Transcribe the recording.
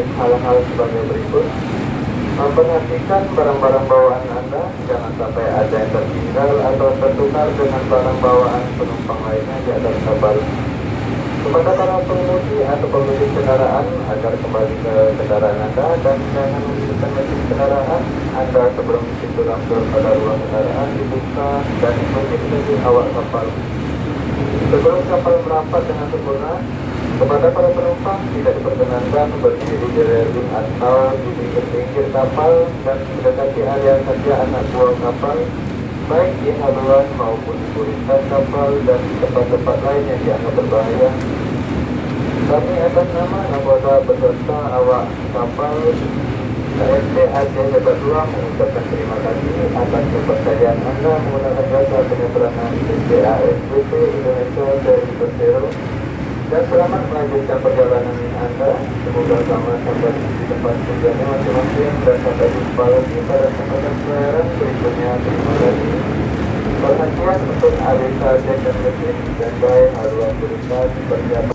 hal-hal sebagai berikut. Memperhatikan barang-barang bawaan Anda, jangan sampai ada yang tertinggal atau tertukar dengan barang bawaan penumpang lainnya di atas kapal. Kepada para pengemudi atau pemilik kendaraan agar kembali ke kendaraan Anda dan jangan menggunakan mesin kendaraan Anda sebelum pintu ramper pada ruang kendaraan dibuka dan ikuti awak kapal. Sebelum kapal merapat dengan sempurna, kepada para penumpang tidak diperkenankan berdiri di railing atau di pinggir kapal dan mendekati area kerja anak buah kapal, baik di haluan maupun di buritan kapal dan di tempat-tempat lain yang dianggap berbahaya. Kami atas nama anggota beserta awak kapal KSP Aceh Hebat 2 mengucapkan terima kasih atas kepercayaan Anda menggunakan jasa penyeberangan PPASBP Indonesia dari Persero, dan selamat melanjutkan perjalanan Anda. Semoga selamat sampai di tempat tujuannya masing-masing dan sampai jumpa lagi pada kesempatan pelayaran berikutnya. Terima kasih. Perhatian untuk Alisa Cek dan Mesin dan haluan buritan persiapan